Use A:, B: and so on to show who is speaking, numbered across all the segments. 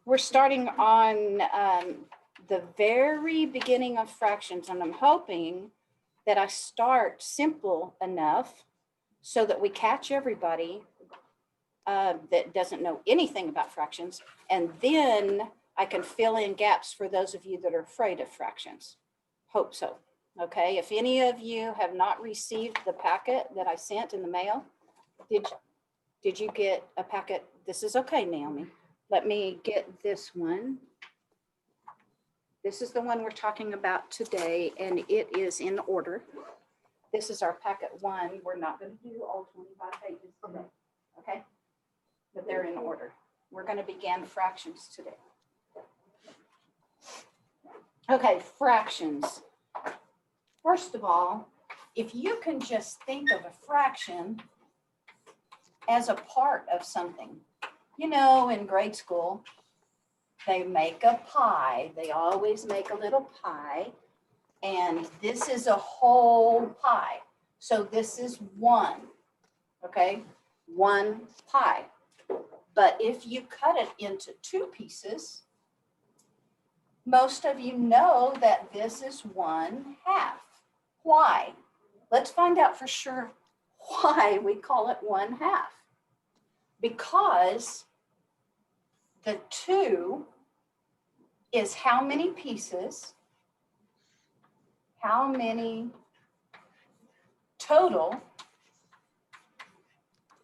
A: We're starting on the very beginning of fractions, and I'm hoping that I start simple enough so that we catch everybody that doesn't know anything about fractions, and then I can fill in gaps for those of you that are afraid of fractions. Hope so. Okay, if any of you have not received the packet that I sent in the mail, did you get a packet? This is okay, Naomi. Let me get this one. This is the one we're talking about today, and it is in order. This is our packet 1. We're not going to do all 25 pages today, okay? But they're in order. We're going to begin fractions today. Okay, fractions. First of all, if you can just think of a fraction as a part of something. You know, in grade school, they make a pie. They always make a little pie. And this is a whole pie. So this is 1, okay? 1 pie. But if you cut it into 2 pieces, most of you know that this is 1/2. Why? Let's find out for sure why we call it 1/2. Because the 2 is how many pieces, how many total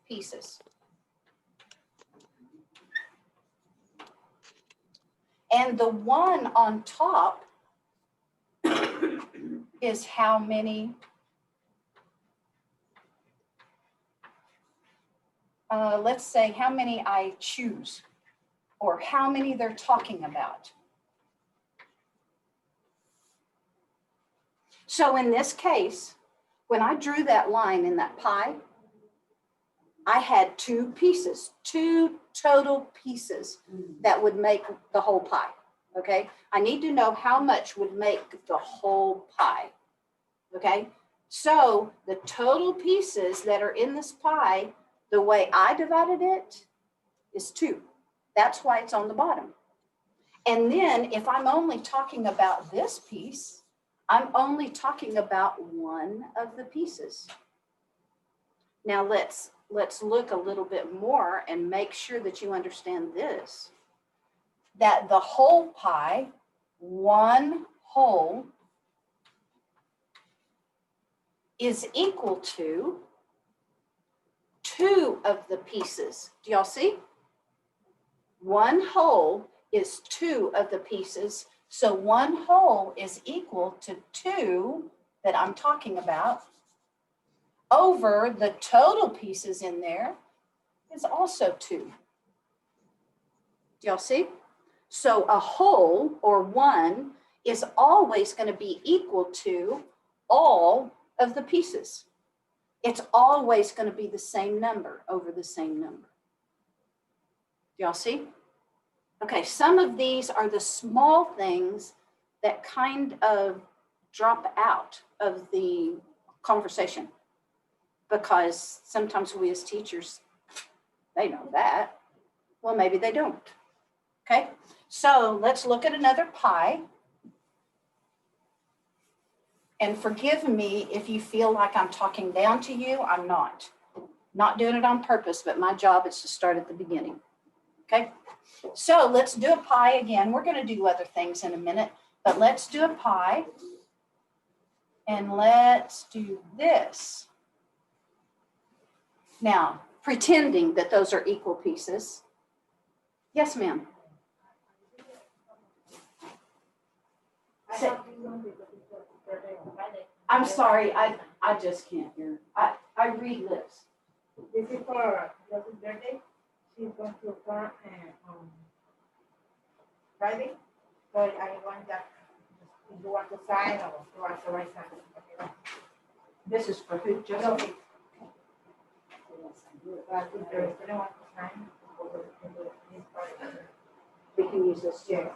A: pieces. And the 1 on top is how many, let's say how many I choose, or how many they're talking about. So in this case, when I drew that line in that pie, I had 2 pieces, 2 total pieces that would make the whole pie, okay? I need to know how much would make the whole pie, okay? So the total pieces that are in this pie, the way I divided it is 2. That's why it's on the bottom. And then if I'm only talking about this piece, I'm only talking about 1 of the pieces. Now let's look a little bit more and make sure that you understand this, that the whole pie, 1 whole, is equal to 2 of the pieces. Do y'all see? 1 whole is 2 of the pieces. So 1 whole is equal to 2 that I'm talking about over the total pieces in there is also 2. Do y'all see? So a whole, or 1, is always going to be equal to all of the pieces. It's always going to be the same number over the same number. Do y'all see? Okay, some of these are the small things that kind of drop out of the conversation, because sometimes we as teachers, they know that. Well, maybe they don't. Okay, so let's look at another pie. And forgive me if you feel like I'm talking down to you. I'm not. Not doing it on purpose, but my job is to start at the beginning. Okay, so let's do a pie again. We're going to do other things in a minute, but let's do a pie. And let's do this. Now, pretending that those are equal pieces. Yes, ma'am. I'm sorry, I just can't hear. I read lips.
B: This is for Josep's birthday. She's going to come Friday. So I want that if you want to sign or if you want to write something. Okay.
A: This is for who? Just
B: If there's anyone to sign,
A: we can use this too.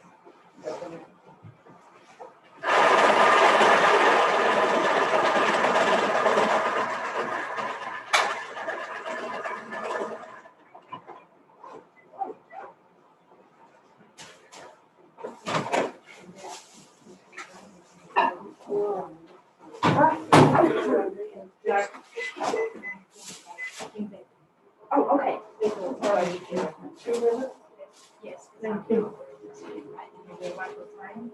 B: Thank you.
A: Yes.
B: Thank you. They want to sign?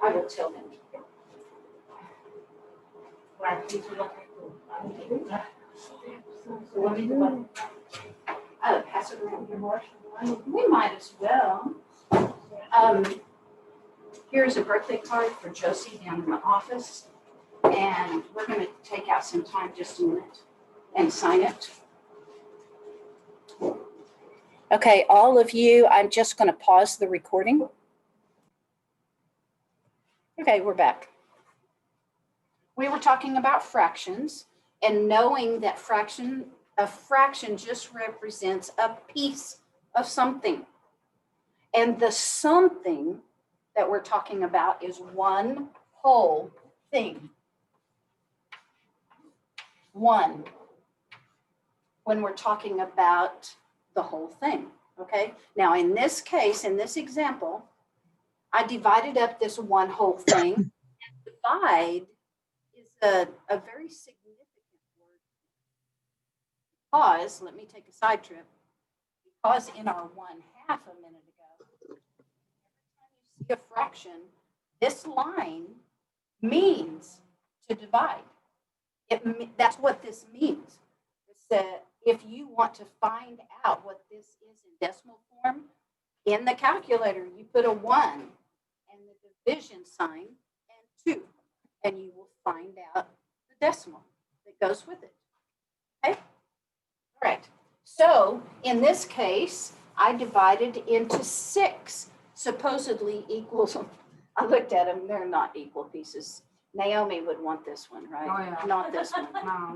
A: I will tell them.
B: Right, please look at
A: So what do you want? Oh, pass it around. We might as well. Here's a birthday card for Josie down in the office. And we're going to take out some time, just a minute, and sign it. Okay, all of you, I'm just going to pause the recording. Okay, we're back. We were talking about fractions and knowing that a fraction just represents a piece of something. And the something that we're talking about is one whole thing. One. When we're talking about the whole thing, okay? Now, in this case, in this example, I divided up this one whole thing. Divide is a very significant word. Because, let me take a side trip, because in our 1/2 a minute ago, every time you see a fraction, this line means to divide. That's what this means. It's that if you want to find out what this is in decimal form, in the calculator, you put a 1 and the division sign and 2, and you will find out the decimal that goes with it. Okay? All right. So in this case, I divided into 6 supposedly equals. I looked at them, they're not equal pieces. Naomi would want this one, right?
B: Oh, yeah.
A: Not this one.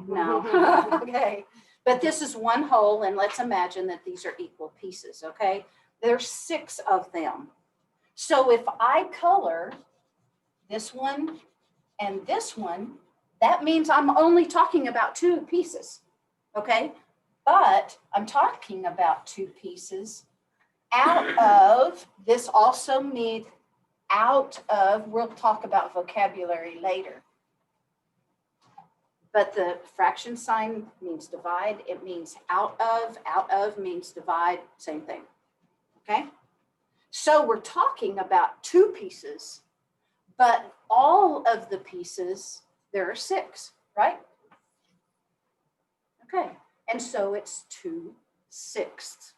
B: No.
A: No. Okay. But this is one whole, and let's imagine that these are equal pieces, okay? There's 6 of them. So if I color this one and this one, that means I'm only talking about 2 pieces, okay? But I'm talking about 2 pieces out of, this also means out of, we'll talk about vocabulary later. But the fraction sign means divide. It means out of means divide, same thing, okay? So we're talking about 2 pieces, but all of the pieces, there are 6, right? Okay, and so it's 2/6.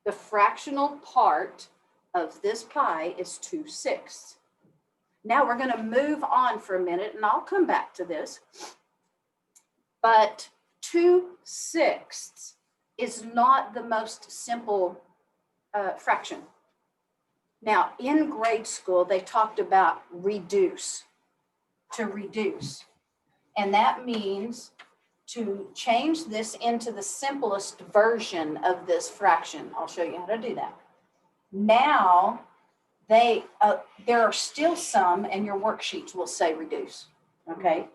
A: The fractional part of this pie is 2/6. Now we're going to move on for a minute, and I'll come back to this. But 2/6 is not the most simple fraction. Now, in grade school, they talked about reduce, to reduce. And that means to change this into the simplest version of this fraction. I'll show you how to do that. Now, there are still some, and your worksheets will say reduce, okay?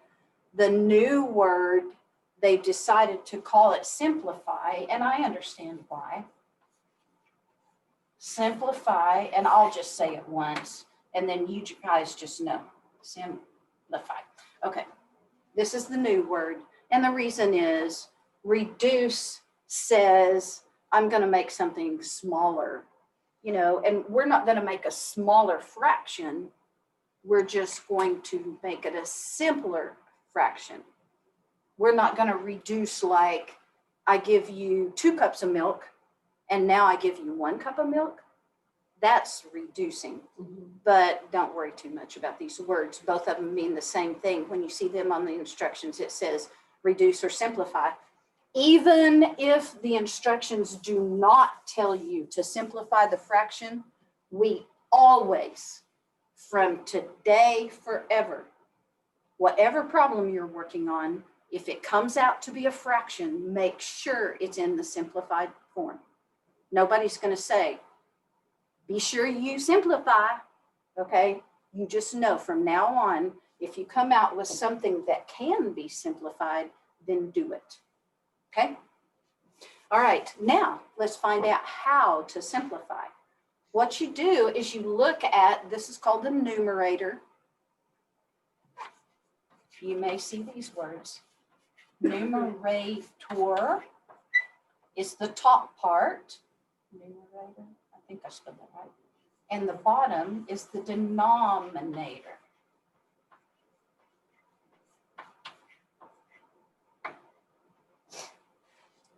A: The new word, they've decided to call it simplify, and I understand why. Simplify, and I'll just say it once, and then you guys just know. Simplify. Okay, this is the new word, and the reason is reduce says I'm going to make something smaller, you know, and we're not going to make a smaller fraction. We're just going to make it a simpler fraction. We're not going to reduce like I give you 2 cups of milk and now I give you 1 cup of milk. That's reducing. But don't worry too much about these words. Both of them mean the same thing. When you see them on the instructions, it says reduce or simplify. Even if the instructions do not tell you to simplify the fraction, we always, from today forever, whatever problem you're working on, if it comes out to be a fraction, make sure it's in the simplified form. Nobody's going to say, be sure you simplify, okay? You just know from now on, if you come out with something that can be simplified, then do it, okay? All right, now let's find out how to simplify. What you do is you look at, this is called the numerator. You may see these words, numerator, is the top part. Numerator, I think I spelled that right. And the bottom is the denominator.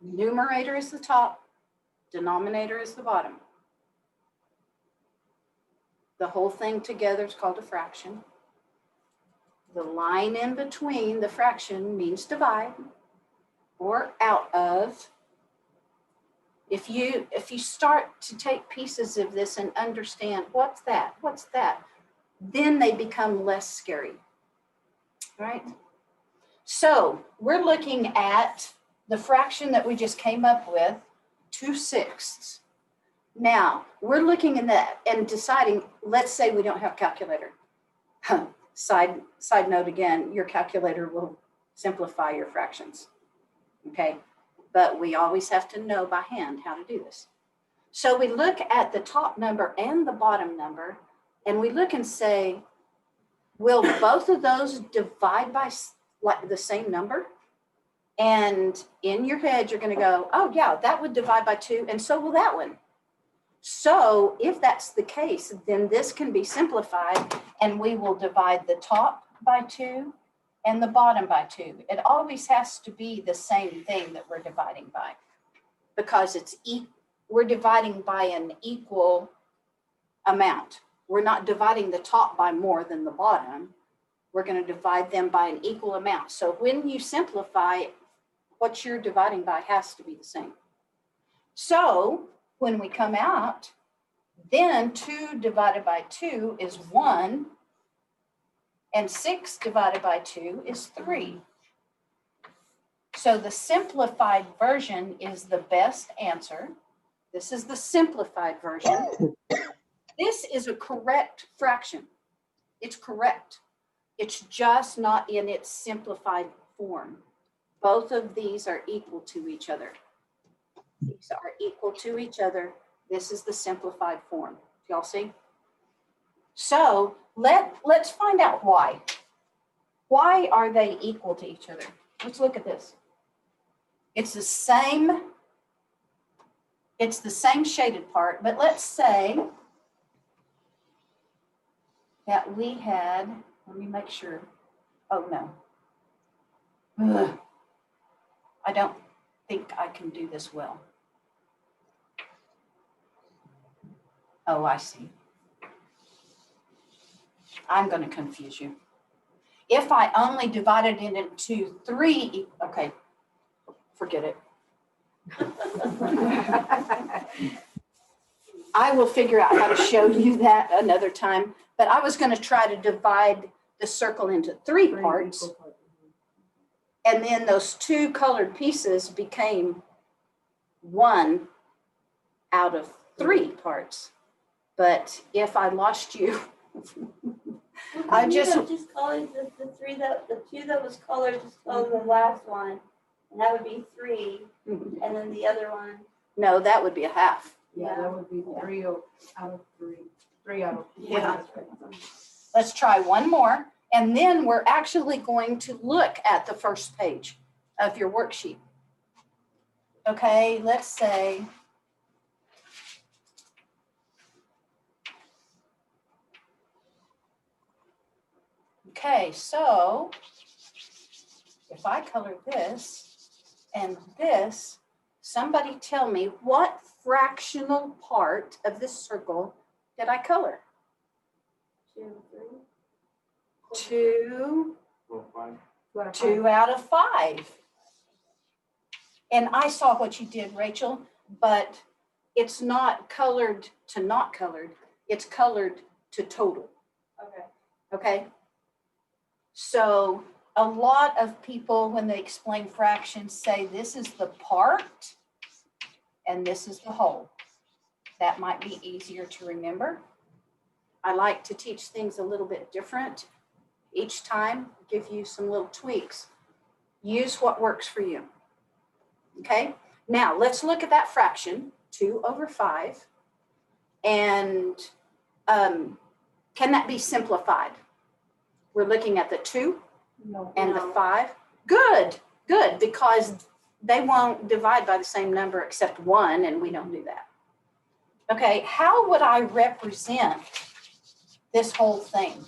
A: Numerator is the top, denominator is the bottom. The whole thing together is called a fraction. The line in between the fraction means divide or out of. If you start to take pieces of this and understand what's that, then they become less scary, right? So we're looking at the fraction that we just came up with, 2/6. Now we're looking at that and deciding, let's say we don't have a calculator. Side note again, your calculator will simplify your fractions, okay? But we always have to know by hand how to do this. So we look at the top number and the bottom number, and we look and say, will both of those divide by like the same number? And in your head, you're going to go, oh yeah, that would divide by 2, and so will that one. So if that's the case, then this can be simplified, and we will divide the top by 2 and the bottom by 2. It always has to be the same thing that we're dividing by, because we're dividing by an equal amount. We're not dividing the top by more than the bottom. We're going to divide them by an equal amount. So when you simplify, what you're dividing by has to be the same. So when we come out, then 2 divided by 2 is 1, and 6 divided by 2 is 3. So the simplified version is the best answer. This is the simplified version. This is a correct fraction. It's correct. It's just not in its simplified form. Both of these are equal to each other. These are equal to each other. This is the simplified form. Do y'all see? So let's find out why. Why are they equal to each other? Let's look at this. It's the same shaded part, but let's say that we had, let me make sure. Oh no. Ugh. I don't think I can do this well. Oh, I see. I'm going to confuse you. If I only divided it into 3, okay, forget it. I will figure out how to show you that another time, but I was going to try to divide the circle into 3 parts, and then those 2 colored pieces became 1 out of 3 parts. But if I lost you, I just
C: colored the 2 that was colored, just color the last one, and that would be 3, and then the other one.
A: No, that would be a half.
B: Yeah, that would be 3 out of 3. 3 out of 4.
A: Yeah. Let's try one more, and then we're actually going to look at the first page of your worksheet. Okay, let's say okay, so if I color this and this, somebody tell me what fractional part of this circle did I color?
C: 2, 3.
A: 2 out of 5. And I saw what you did, Rachel, but it's not colored to not colored. It's colored to total.
C: Okay.
A: Okay? So a lot of people, when they explain fractions, say this is the part and this is the whole. That might be easier to remember. I like to teach things a little bit different each time, give you some little tweaks. Use what works for you. Okay, now let's look at that fraction, 2 over 5. And can that be simplified? We're looking at the 2 and the 5. Good, because they won't divide by the same number except one, and we don't do that. Okay, how would I represent this whole thing?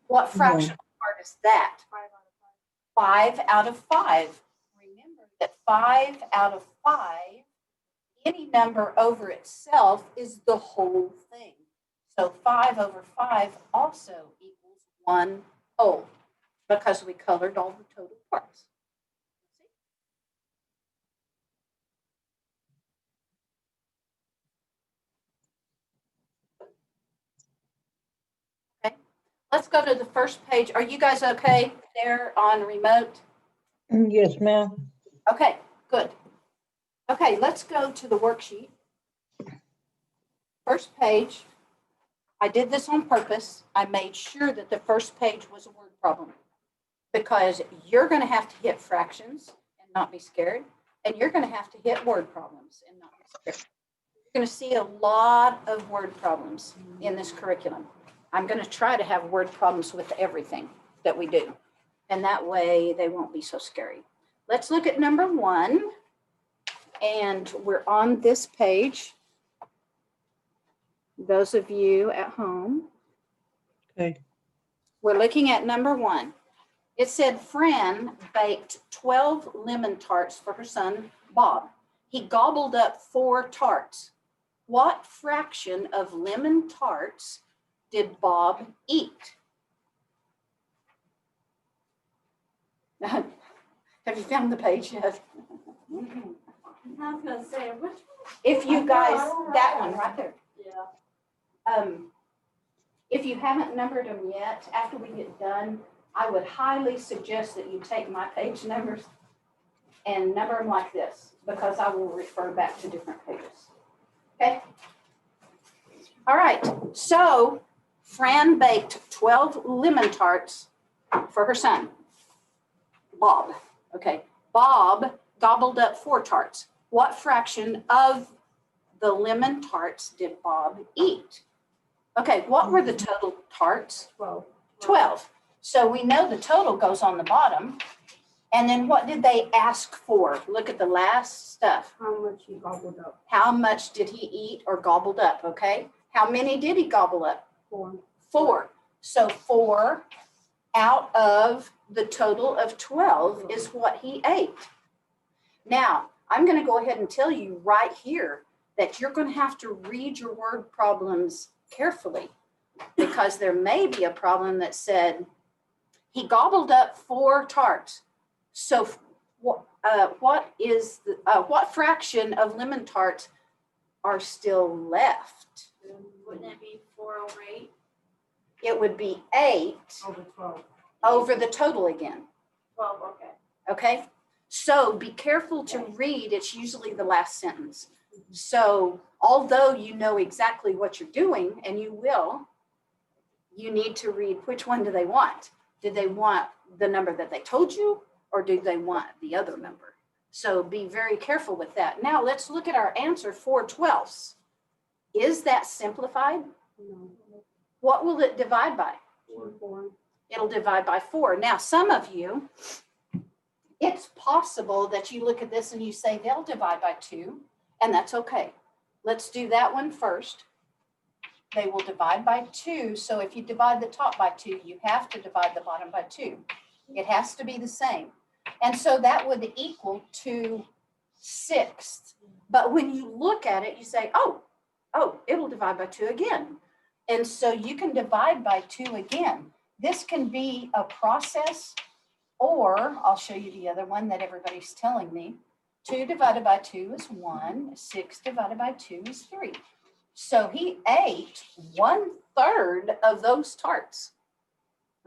A: What fractional part is that? 5 out of 5. Remember that 5 out of 5, any number over itself is the whole thing. So 5 over 5 also equals 1 whole because we colored all the total parts. Okay, let's go to the first page. Are you guys okay there on remote?
D: Yes, ma'am.
A: Okay, good. Okay, let's go to the worksheet. First page. I did this on purpose. I made sure that the first page was a word problem because you're going to have to hit fractions and not be scared, and you're going to have to hit word problems and not be scared. You're going to see a lot of word problems in this curriculum. I'm going to try to have word problems with everything that we do, and that way they won't be so scary. Let's look at number 1, and we're on this page. Those of you at home.
D: Okay.
A: We're looking at number 1. It said Fran baked 12 lemon tarts for her son, Bob. He gobbled up 4 tarts. What fraction of lemon tarts did Bob eat? Have you found the page yet?
C: I was gonna say, which one?
A: If you guys, that one right there.
C: Yeah.
A: If you haven't numbered them yet, after we get done, I would highly suggest that you take my page numbers and number them like this, because I will refer back to different pages. Okay? All right, so Fran baked 12 lemon tarts for her son, Bob. Okay, Bob gobbled up 4 tarts. What fraction of the lemon tarts did Bob eat? Okay, what were the total tarts? 12. So we know the total goes on the bottom. And then what did they ask for? Look at the last stuff.
C: How much he gobbled up?
A: How much did he eat or gobbled up, okay? How many did he gobble up?
C: 4.
A: 4. So 4 out of the total of 12 is what he ate. Now, I'm going to go ahead and tell you right here that you're going to have to read your word problems carefully, because there may be a problem that said he gobbled up 4 tarts. So what fraction of lemon tarts are still left?
C: Wouldn't it be 4 over 8?
A: It would be 8
B: Over 12.
A: over the total again.
C: 12, okay.
A: Okay, so be careful to read. It's usually the last sentence. So although you know exactly what you're doing, and you will, you need to read which one do they want. Did they want the number that they told you, or do they want the other number? So be very careful with that. Now let's look at our answer, 4/12. Is that simplified?
C: No.
A: What will it divide by?
C: 4.
A: It'll divide by 4. Now, some of you, it's possible that you look at this and you say they'll divide by 2, and that's okay. Let's do that one first. They will divide by 2. So if you divide the top by 2, you have to divide the bottom by 2. It has to be the same. And so that would equal 2/6. But when you look at it, you say, oh, it'll divide by 2 again. And so you can divide by 2 again. This can be a process, or I'll show you the other one that everybody's telling me. 2 divided by 2 is 1. 6 divided by 2 is 3. So he ate 1/3 of those tarts.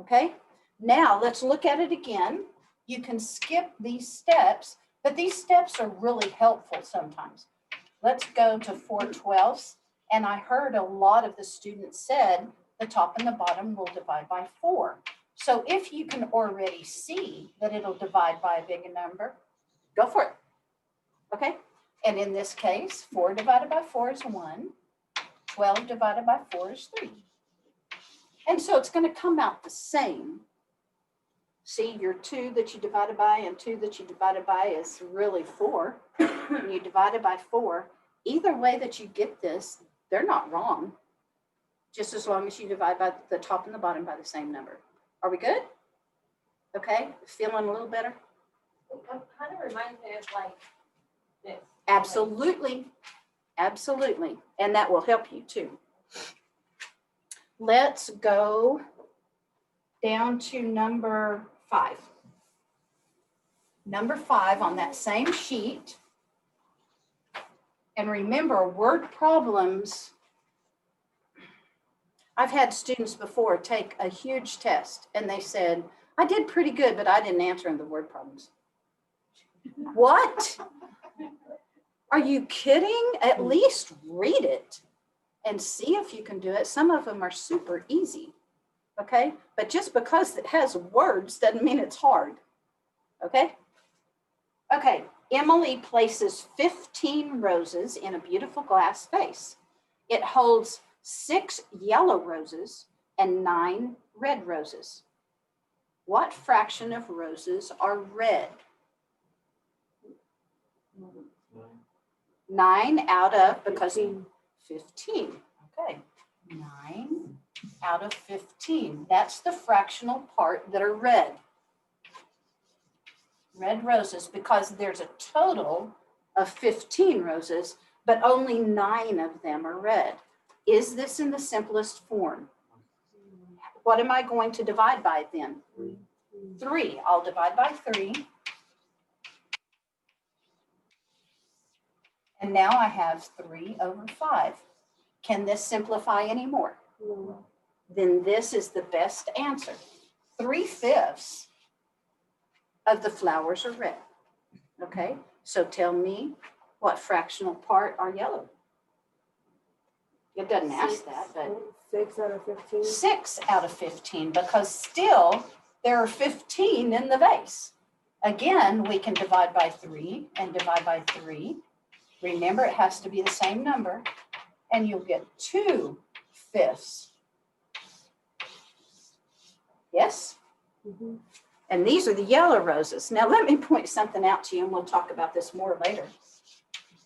A: Okay, now let's look at it again. You can skip these steps, but these steps are really helpful sometimes. Let's go to 4/12. And I heard a lot of the students said the top and the bottom will divide by 4. So if you can already see that it'll divide by a bigger number, go for it. Okay, and in this case, 4 divided by 4 is 1. 12 divided by 4 is 3. And so it's going to come out the same. See, your 2 that you divided by and 2 that you divided by is really 4. And you divide it by 4. Either way that you get this, they're not wrong. Just as long as you divide by the top and the bottom by the same number. Are we good? Okay, feeling a little better?
E: It kind of reminds me of like this.
A: Absolutely, absolutely. And that will help you too. Let's go down to number 5. Number 5 on that same sheet. And remember, word problems, I've had students before take a huge test and they said, I did pretty good, but I didn't answer in the word problems. What? Are you kidding? At least read it and see if you can do it. Some of them are super easy, okay? But just because it has words doesn't mean it's hard, okay? Okay, Emily places 15 roses in a beautiful glass vase. It holds 6 yellow roses and 9 red roses. What fraction of roses are red? 9 out of, because 15. Okay, 9 out of 15. That's the fractional part that are red. Red roses, because there's a total of 15 roses, but only 9 of them are red. Is this in the simplest form? What am I going to divide by then? 3. I'll divide by 3. And now I have 3 over 5. Can this simplify anymore?
E: No.
A: Then this is the best answer. 3/5 of the flowers are red. Okay, so tell me what fractional part are yellow? It doesn't ask that, but
E: 6 out of 15.
A: 6 out of 15, because still there are 15 in the vase. Again, we can divide by 3 and divide by 3. Remember, it has to be the same number, and you'll get 2/5. Yes?
E: Mhm.
A: And these are the yellow roses. Now, let me point something out to you, and we'll talk about this more later.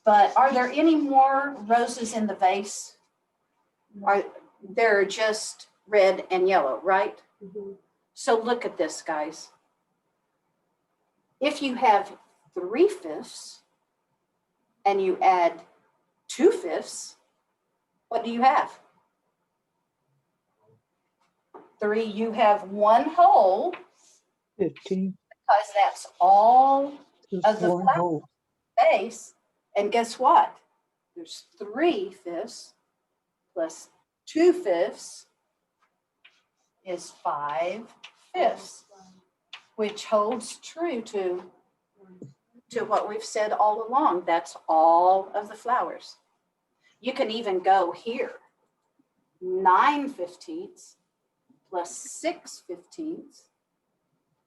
A: But are there any more roses in the vase? They're just red and yellow, right?
E: Mhm.
A: So look at this, guys. If you have 3/5 and you add 2/5, what do you have? 3, you have 1 whole,
D: 15
A: because that's all
D: to
A: of the
D: 1
A: flower
D: whole.
A: base. And guess what? There's 3/5 plus 2/5 is 5/5, which holds true to what we've said all along. That's all of the flowers. You can even go here. 9/15 plus 6/15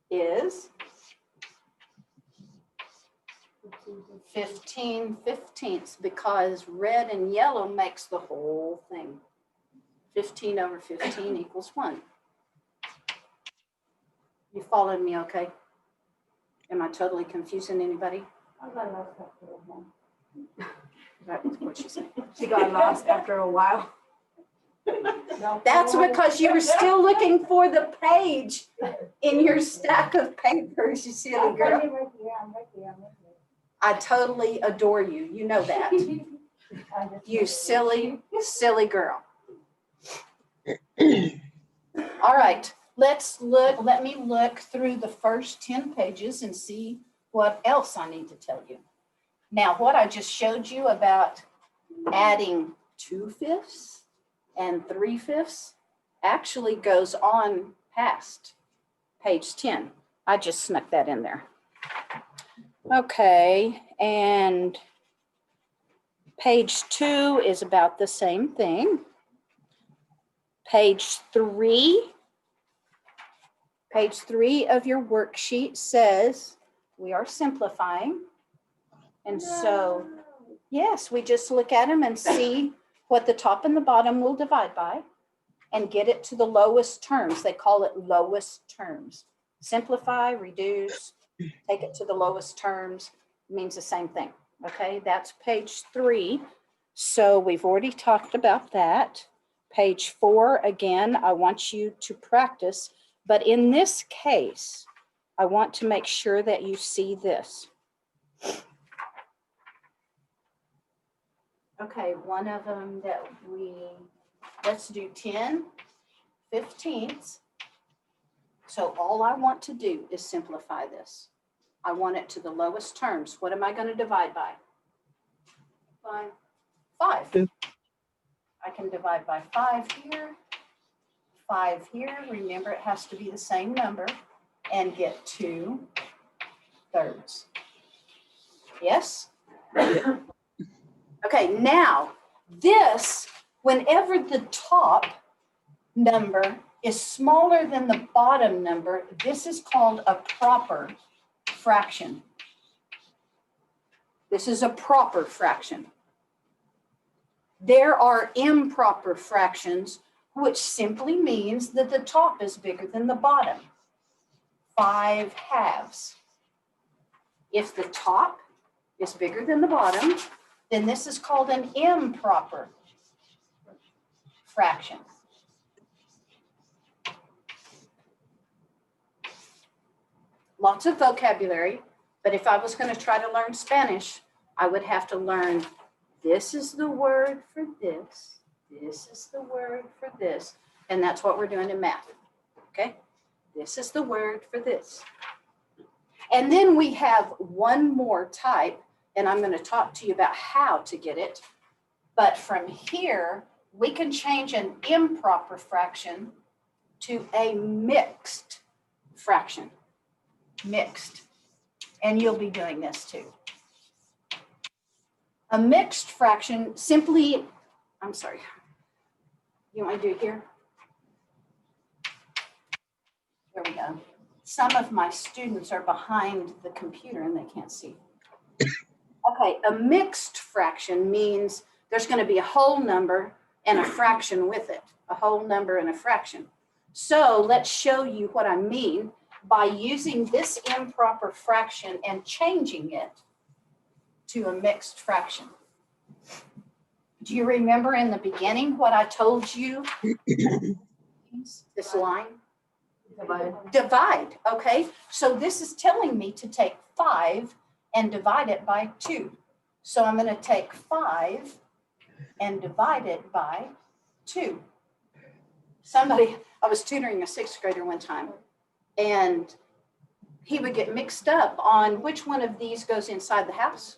A: is 15/15, because red and yellow makes the whole thing. 15 over 15 equals 1. You followed me, okay? Am I totally confusing anybody?
C: I got lost after a while.
A: That's what she said.
E: She got lost after a while.
A: That's because you were still looking for the page in your stack of papers, you silly
B: I'm
A: girl.
B: right here, I'm right here.
A: I totally adore you. You know that. You silly, silly girl. All right, let me look through the first 10 pages and see what else I need to tell you. Now, what I just showed you about adding 2/5 and 3/5 actually goes on past page 10. I just snuck that in there. Okay, and page 2 is about the same thing. Page 3 of your worksheet says we are simplifying. And so, yes, we just look at them and see what the top and the bottom will divide by and get it to the lowest terms. They call it lowest terms. Simplify, reduce, take it to the lowest terms, means the same thing. Okay, that's page 3. So we've already talked about that. Page 4, again, I want you to practice, but in this case, I want to make sure that you see this. Okay, one of them that let's do 10/15. So all I want to do is simplify this. I want it to the lowest terms. What am I going to divide by? 5.
D: Two.
A: I can divide by 5 here, 5 here. Remember, it has to be the same number, and get 2/3. Yes? Okay, now this, whenever the top number is smaller than the bottom number, this is called a proper fraction. This is a proper fraction. There are improper fractions, which simply means that the top is bigger than the bottom. 5/2. If the top is bigger than the bottom, then this is called an improper fraction. Lots of vocabulary, but if I was going to try to learn Spanish, I would have to learn this is the word for this, this is the word for this, and that's what we're doing in math, okay? This is the word for this. And then we have one more type, and I'm going to talk to you about how to get it. But from here, we can change an improper fraction to a mixed fraction. Mixed. And you'll be doing this too. A mixed fraction simply, I'm sorry, you want me to do it here? There we go. Some of my students are behind the computer and they can't see. Okay, a mixed fraction means there's going to be a whole number and a fraction with it, a whole number and a fraction. So let's show you what I mean by using this improper fraction and changing it to a mixed fraction. Do you remember in the beginning what I told you? This line? Divide, okay? So this is telling me to take 5 and divide it by 2. So I'm going to take 5 and divide it by 2. I was tutoring a 6th grader one time, and he would get mixed up on which one of these goes inside the house.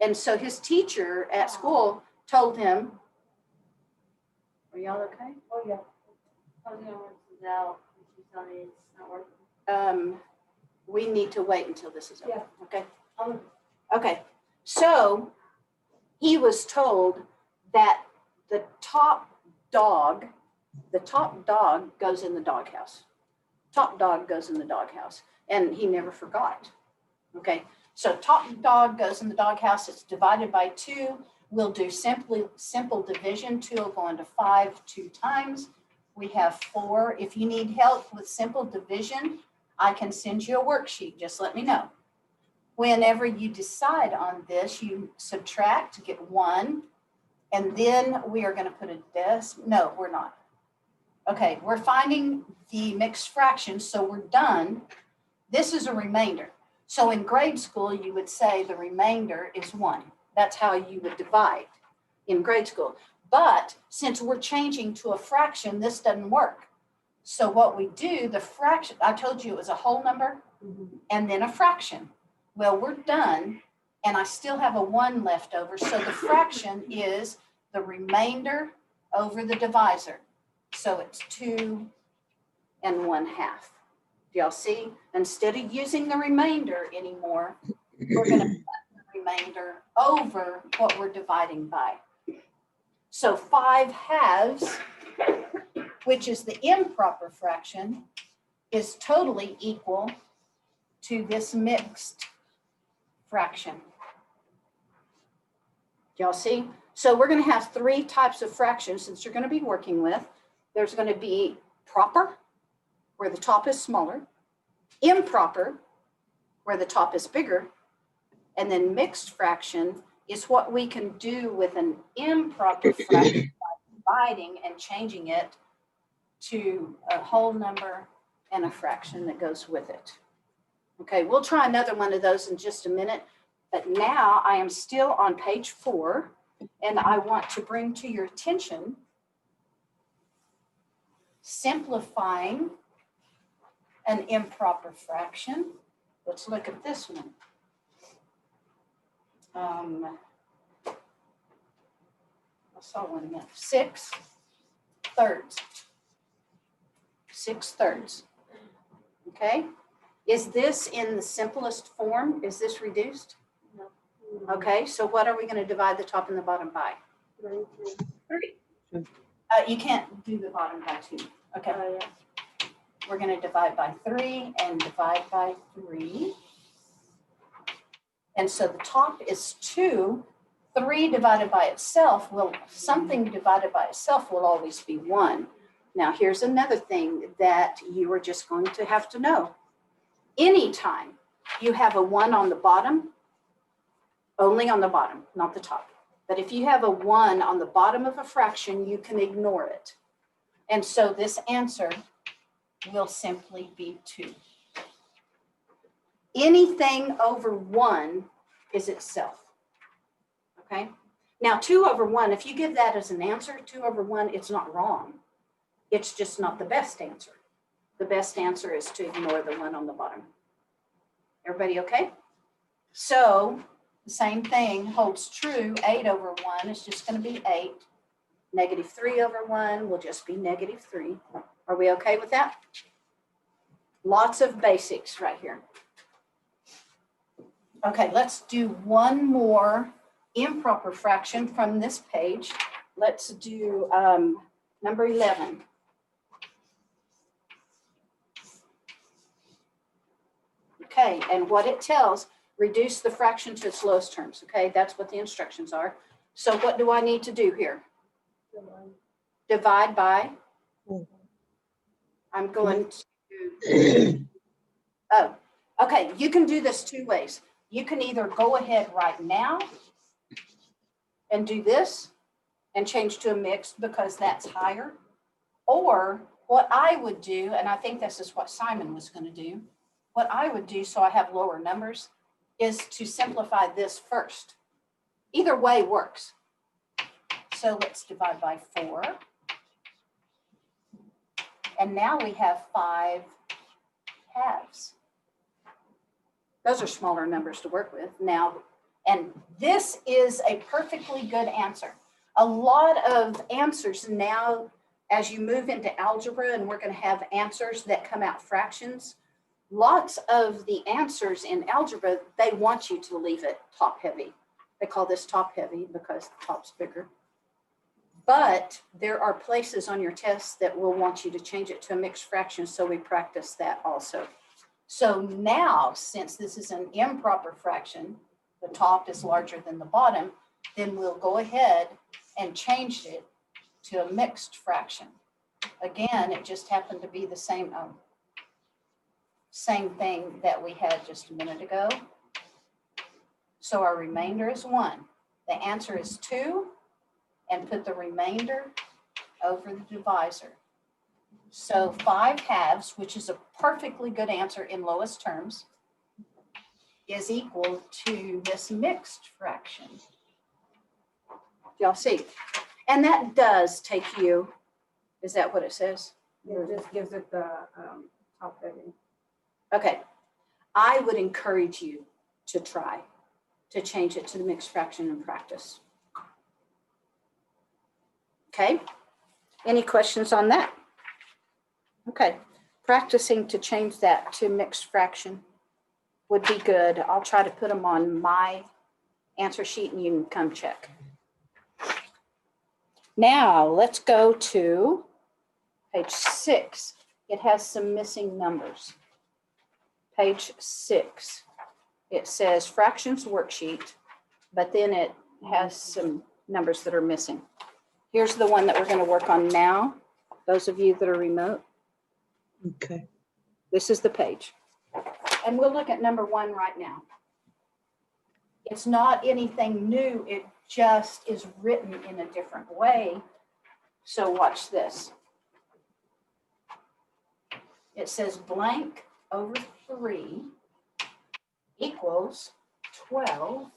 A: And so his teacher at school told him, are y'all okay?
C: Oh, yeah. I was gonna work this out, and she's telling me it's not working.
A: We need to wait until this is over,
C: Yeah.
A: okay? Okay, so he was told that the top dog goes in the doghouse. Top dog goes in the doghouse, and he never forgot. Okay, so top dog goes in the doghouse. It's divided by 2. We'll do simple division. 2 will go into 5 2 times. We have 4. If you need help with simple division, I can send you a worksheet. Just let me know. Whenever you decide on this, you subtract to get 1, and then we are going to put a decimal. No, we're not. Okay, we're finding the mixed fraction, so we're done. This is a remainder. So in grade school, you would say the remainder is 1. That's how you would divide in grade school. But since we're changing to a fraction, this doesn't work. So what we do, the fraction, I told you it was a whole number and then a fraction. Well, we're done, and I still have a 1 left over. So the fraction is the remainder over the divisor. So it's 2 1/2. Do y'all see? Instead of using the remainder anymore, we're going to put the remainder over what we're dividing by. So 5/2, which is the improper fraction, is totally equal to this mixed fraction. Do y'all see? So we're going to have 3 types of fractions that you're going to be working with. There's going to be proper, where the top is smaller. Improper, where the top is bigger, and then mixed fraction is what we can do with an improper fraction by dividing and changing it to a whole number and a fraction that goes with it. Okay, we'll try another one of those in just a minute, but now I am still on page 4, and I want to bring to your attention simplifying an improper fraction. Let's look at this one. I saw one minute. 6/3. 6/3. Okay. Is this in the simplest form? Is this reduced?
C: No.
A: Okay. So what are we going to divide the top and the bottom by?
C: 3.
A: 3. You can't do the bottom by 2. Okay.
C: Oh, yeah.
A: We're going to divide by 3 and divide by 3. And so the top is 2. 3 divided by itself something divided by itself will always be 1. Now here's another thing that you are just going to have to know. Anytime you have a 1 on the bottom, only on the bottom, not the top. But if you have a 1 on the bottom of a fraction, you can ignore it. And so this answer will simply be 2. Anything over 1 is itself. Okay. Now 2/1, if you give that as an answer, 2/1, it's not wrong. It's just not the best answer. The best answer is to ignore the 1 on the bottom. Everybody okay? So the same thing holds true. 8/1 is just going to be 8. -3/1 will just be -3. Are we okay with that? Lots of basics right here. Okay, let's do one more improper fraction from this page. Let's do number 11. Okay, and what it tells, reduce the fraction to its lowest terms. Okay, that's what the instructions are. So what do I need to do here? Divide by? I'm going to, oh, okay, you can do this 2 ways. You can either go ahead right now and do this and change to a mixed because that's higher. Or what I would do, and I think this is what Simon was going to do, what I would do so I have lower numbers is to simplify this first. Either way works. So let's divide by 4. And now we have 5 halves. Those are smaller numbers to work with now. And this is a perfectly good answer. A lot of answers now, as you move into algebra, and we're going to have answers that come out fractions, lots of the answers in algebra, they want you to leave it top heavy. They call this top heavy because the top's bigger. But there are places on your test that will want you to change it to a mixed fraction, so we practice that also. So now, since this is an improper fraction, the top is larger than the bottom, then we'll go ahead and change it to a mixed fraction. Again, it just happened to be the same thing that we had just a minute ago. So our remainder is 1. The answer is 2, and put the remainder over the divisor. So 5 halves, which is a perfectly good answer in lowest terms, is equal to this mixed fraction. Y'all see? And that does take you, is that what it says?
B: It just gives it the top heavy.
A: Okay. I would encourage you to try to change it to the mixed fraction in practice. Okay. Any questions on that? Okay. Practicing to change that to mixed fraction would be good. I'll try to put them on my answer sheet and you can come check. Now let's go to page 6. It has some missing numbers. Page 6. It says fractions worksheet, but then it has some numbers that are missing. Here's the one that we're going to work on now. Those of you that are remote.
D: Okay.
A: This is the page. And we'll look at number 1 right now. It's not anything new, it just is written in a different way. So watch this. It says blank over 3 equals 12,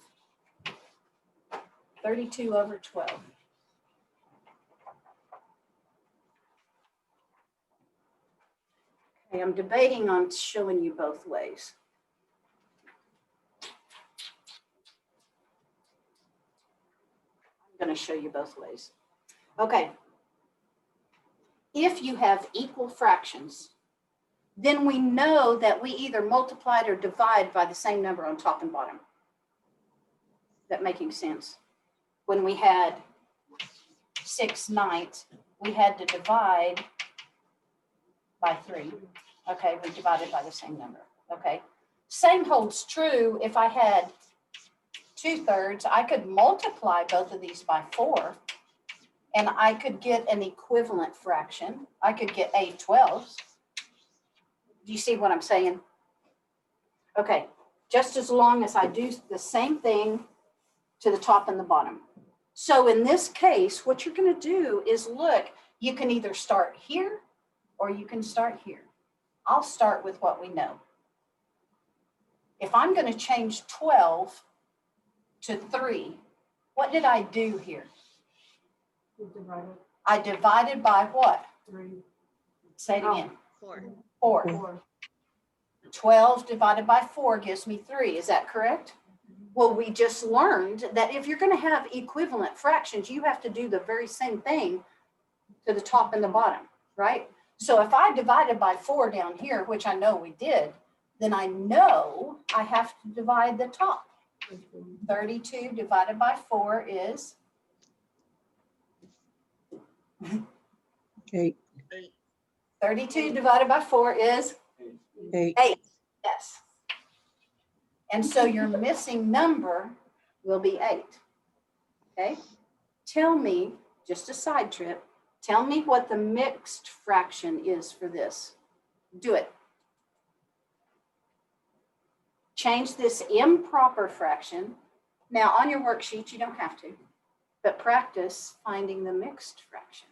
A: 32 over 12. Okay, I'm debating on showing you both ways. I'm going to show you both ways. Okay. If you have equal fractions, then we know that we either multiplied or divide by the same number on top and bottom. That making sense? When we had 6/9, we had to divide by 3. Okay, we divided by the same number. Okay. Same holds true if I had 2/3. I could multiply both of these by 4, and I could get an equivalent fraction. I could get 8/12. Do you see what I'm saying? Okay, just as long as I do the same thing to the top and the bottom. So in this case, what you're going to do is look, you can either start here or you can start here. I'll start with what we know. If I'm going to change 12 to 3, what did I do here? I divided by what?
B: 3.
C: Oh.
A: Say it again.
C: 4.
A: 4. 12 divided by 4 gives me 3. Is that correct? Well, we just learned that if you're going to have equivalent fractions, you have to do the very same thing to the top and the bottom, right? So if I divided by 4 down here, which I know we did, then I know I have to divide the top. 32 divided by 4 is
D: 8,
A: 32 divided by 4 is
D: 8.
A: 8. Yes. And so your missing number will be 8. Okay? Tell me, just a side trip, tell me what the mixed fraction is for this. Do it. Change this improper fraction. Now, on your worksheet, you don't have to, but practice finding the mixed fraction.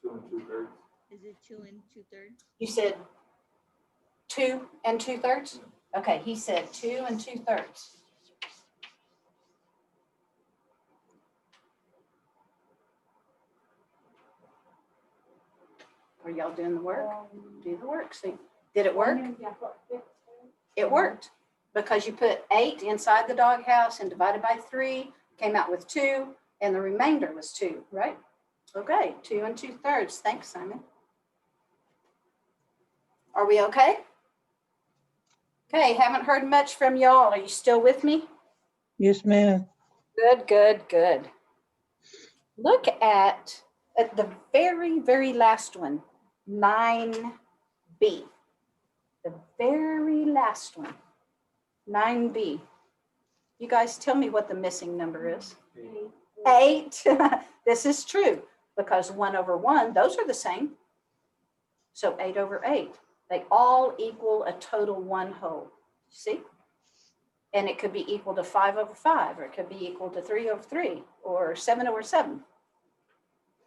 F: 2 2/3.
C: Is it 2 2/3?
A: You said 2 2/3? Okay, he said 2 2/3. Are y'all doing the work? Do the work. See, did it work? It worked because you put 8 inside the doghouse and divided by 3, came out with 2, and the remainder was 2, right? Okay, 2 2/3. Thanks, Simon. Are we okay? Okay, haven't heard much from y'all. Are you still with me?
D: Yes, ma'am.
A: Good, good, good. Look at the very, very last one, 9B. The very last one, 9B. You guys tell me what the missing number is. 8. This is true because 1 over 1, those are the same. So 8 over 8. They all equal a total 1 whole. See? And it could be equal to 5 over 5, or it could be equal to 3 over 3, or 7 over 7.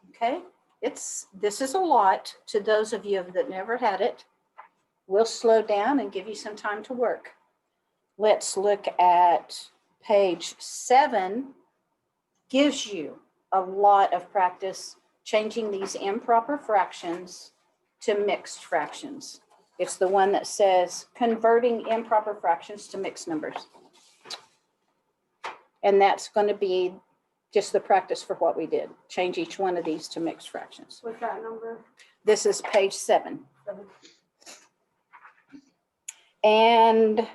A: Okay? This is a lot to those of you that never had it. We'll slow down and give you some time to work. Let's look at page 7. Gives you a lot of practice changing these improper fractions to mixed fractions. It's the one that says converting improper fractions to mixed numbers. And that's going to be just the practice for what we did. Change each one of these to mixed fractions.
B: What's that number?
A: This is page 7. And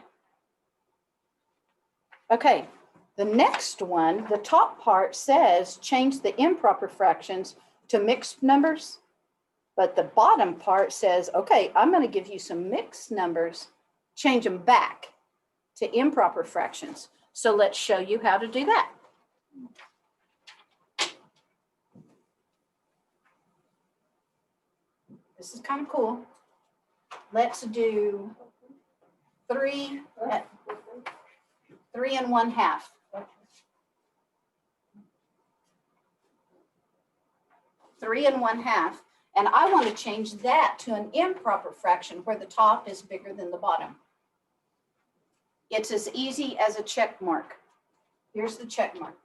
A: okay, the next one, the top part says change the improper fractions to mixed numbers. But the bottom part says, okay, I'm going to give you some mixed numbers, change them back to improper fractions. So let's show you how to do that. This is kind of cool. let's do 3 1/2. 3 1/2. And I want to change that to an improper fraction where the top is bigger than the bottom. It's as easy as a check mark. Here's the check mark.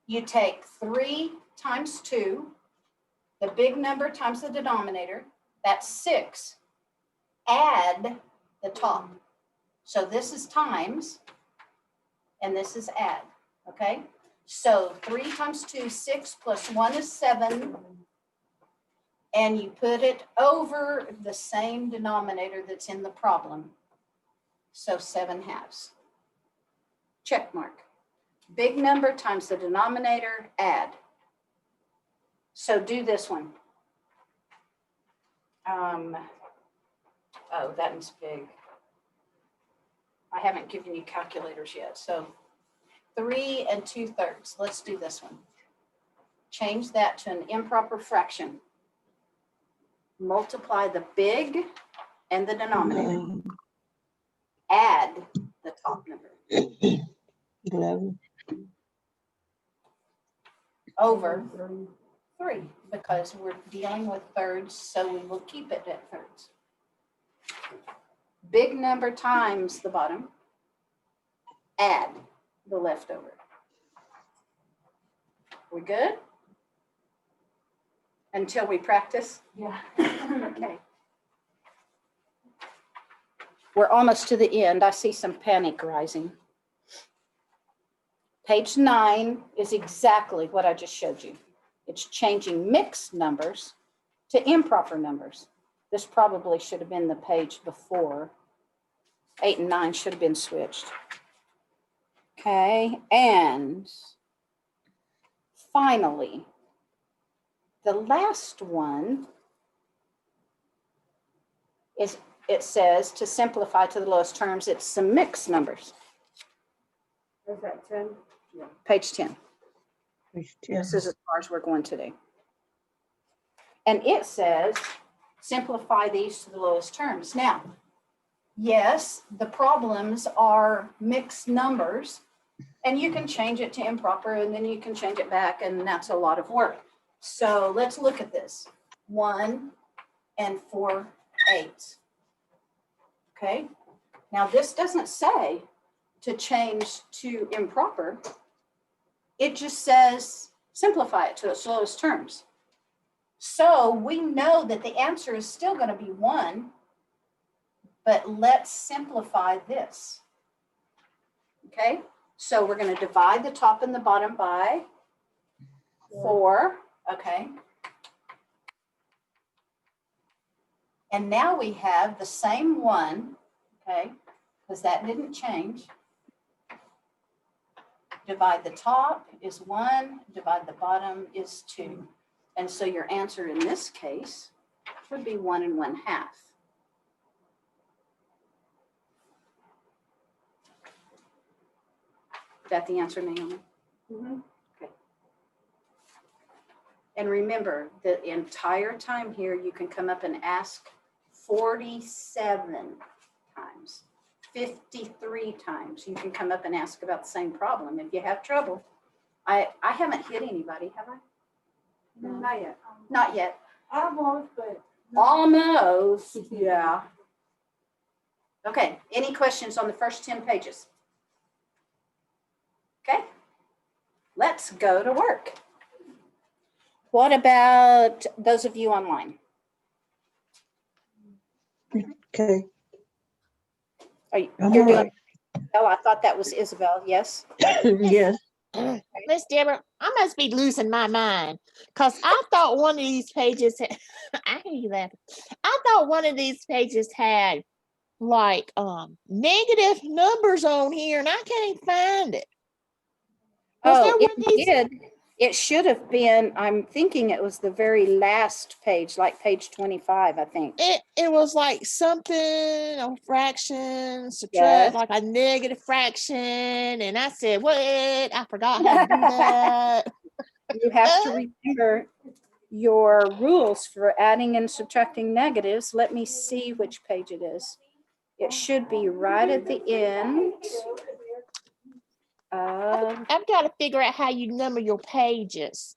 A: You take 3 times 2, the big number times the denominator, that's 6. Add the top. So this is times, and this is add, okay? So 3 times 2, 6 plus 1 is 7. And you put it over the same denominator that's in the problem. So 7/2. Check mark. Big number times the denominator, add. So do this one. Oh, that one's big. I haven't given you calculators yet. So 3 2/3. Let's do this one. Change that to an improper fraction. Multiply the big and the denominator.
D: 9,
A: Add the top number
D: 11,
A: over 3 because we're dealing with thirds, so we will keep it at thirds. Big number times the bottom. Add the leftover. We good? Until we practice?
E: Yeah.
A: Okay. We're almost to the end. I see some panic rising. Page 9 is exactly what I just showed you. It's changing mixed numbers to improper numbers. This probably should have been the page before. 8 and 9 should have been switched. Okay, and finally, the last one is, it says to simplify to the lowest terms, it's some mixed numbers.
B: Is that 10?
A: Page 10.
D: page 10.
A: This is as far as we're going today. And it says simplify these to the lowest terms. Now, yes, the problems are mixed numbers, and you can change it to improper, and then you can change it back, and that's a lot of work. So let's look at this. 1 4/8. Okay, now this doesn't say to change to improper. It just says simplify it to its lowest terms. So we know that the answer is still going to be 1, but let's simplify this. Okay, so we're going to divide the top and the bottom by 4. Okay. And now we have the same 1, okay, because that didn't change. Divide the top is 1, divide the bottom is 2. And so your answer in this case would be 1 1/2. Is that the answer, Naomi?
B: Mm-hmm.
A: Okay. And remember, the entire time here, you can come up and ask 47 times, 53 times. You can come up and ask about the same problem if you have trouble. I haven't hit anybody, have I?
B: No, not yet.
A: Not yet.
B: Almost, but.
A: Almost, yeah. Okay, any questions on the first 10 pages? Okay, let's go to work. What about those of you online?
D: Okay.
A: Are you,
D: I'm
A: you're
D: all
A: doing,
D: right.
A: oh, I thought that was Isabel, yes?
D: Yes.
F: Miss Deborah, I must be losing my mind because I thought one of these pages had, I hear you laughing. I thought one of these pages had like negative numbers on here and I can't find it. Was there
A: Oh,
F: one of
A: it
F: these?
A: did. It should have been, I'm thinking it was the very last page, like page 25, I think.
F: It was like something, a fraction, subtract,
A: Yes.
F: like a negative fraction. And I said, what? I forgot how to do that.
A: You have to remember, your rules for adding and subtracting negatives. Let me see which page it is. It should be right at the end.
F: I've got to figure out how you number your pages.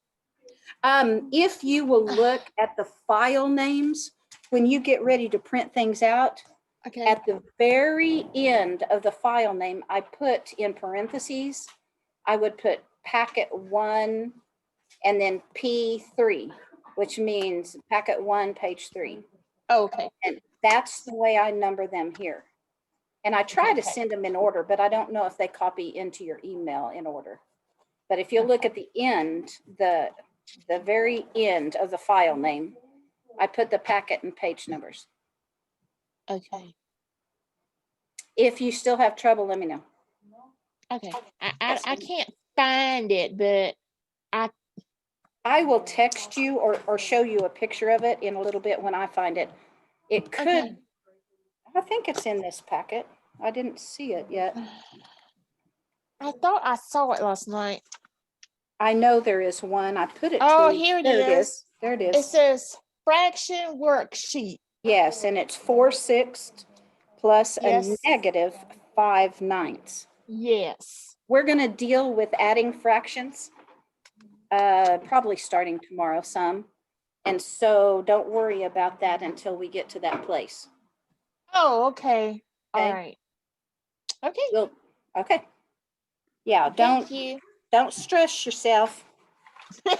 A: If you will look at the file names, when you get ready to print things out,
F: Okay.
A: at the very end of the file name, I put in parentheses, I would put packet 1 and then P3, which means packet 1, page 3.
F: Okay.
A: And that's the way I number them here. And I try to
F: Okay.
A: send them in order, but I don't know if they copy into your email in order. But if you look at the end, the very end of the file name, I put the packet and page numbers.
F: Okay.
A: If you still have trouble, let me know.
F: Okay. I can't find it, but
A: I will text you or show you a picture of it in a little bit when I find it. It could,
F: okay.
A: I think it's in this packet. I didn't see it yet.
F: I thought I saw it last night.
A: I know there is one. I put it
F: Oh,
A: to,
F: here it
A: there it
F: is.
A: is. There it
F: It
A: is.
F: says fraction worksheet.
A: Yes, and it's 4/6 plus
F: Yes.
A: a negative 5/9.
F: Yes.
A: We're going to deal with adding fractions, probably starting tomorrow some. And so don't worry about that until we get to that place.
F: Oh, okay. All
A: Okay.
F: right. Okay.
A: We'll, okay. Yeah,
F: Thank you.
A: don't stress yourself.
F: I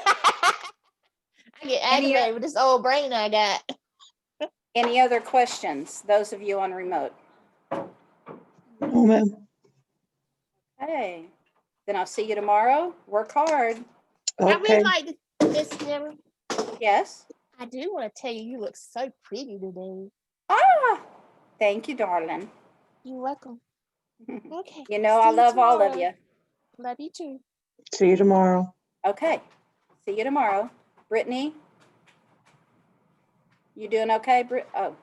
F: get
A: Any-
F: aggravated with this old brain I got.
A: Any other questions? Those of you on remote.
D: No, ma'am.
A: Okay. Then I'll see you tomorrow. Work hard.
F: I
D: Okay.
F: would like to, Miss Deborah,
A: Yes.
F: I do want to tell you, you look so pretty today.
A: Ah, thank you, darling.
F: You're welcome. Okay.
A: You know, I
F: see
A: love all of
F: tomorrow.
A: you.
F: Love you too.
D: See you tomorrow.
A: Okay. See you tomorrow. Brittany, you doing okay, Britt? Oh,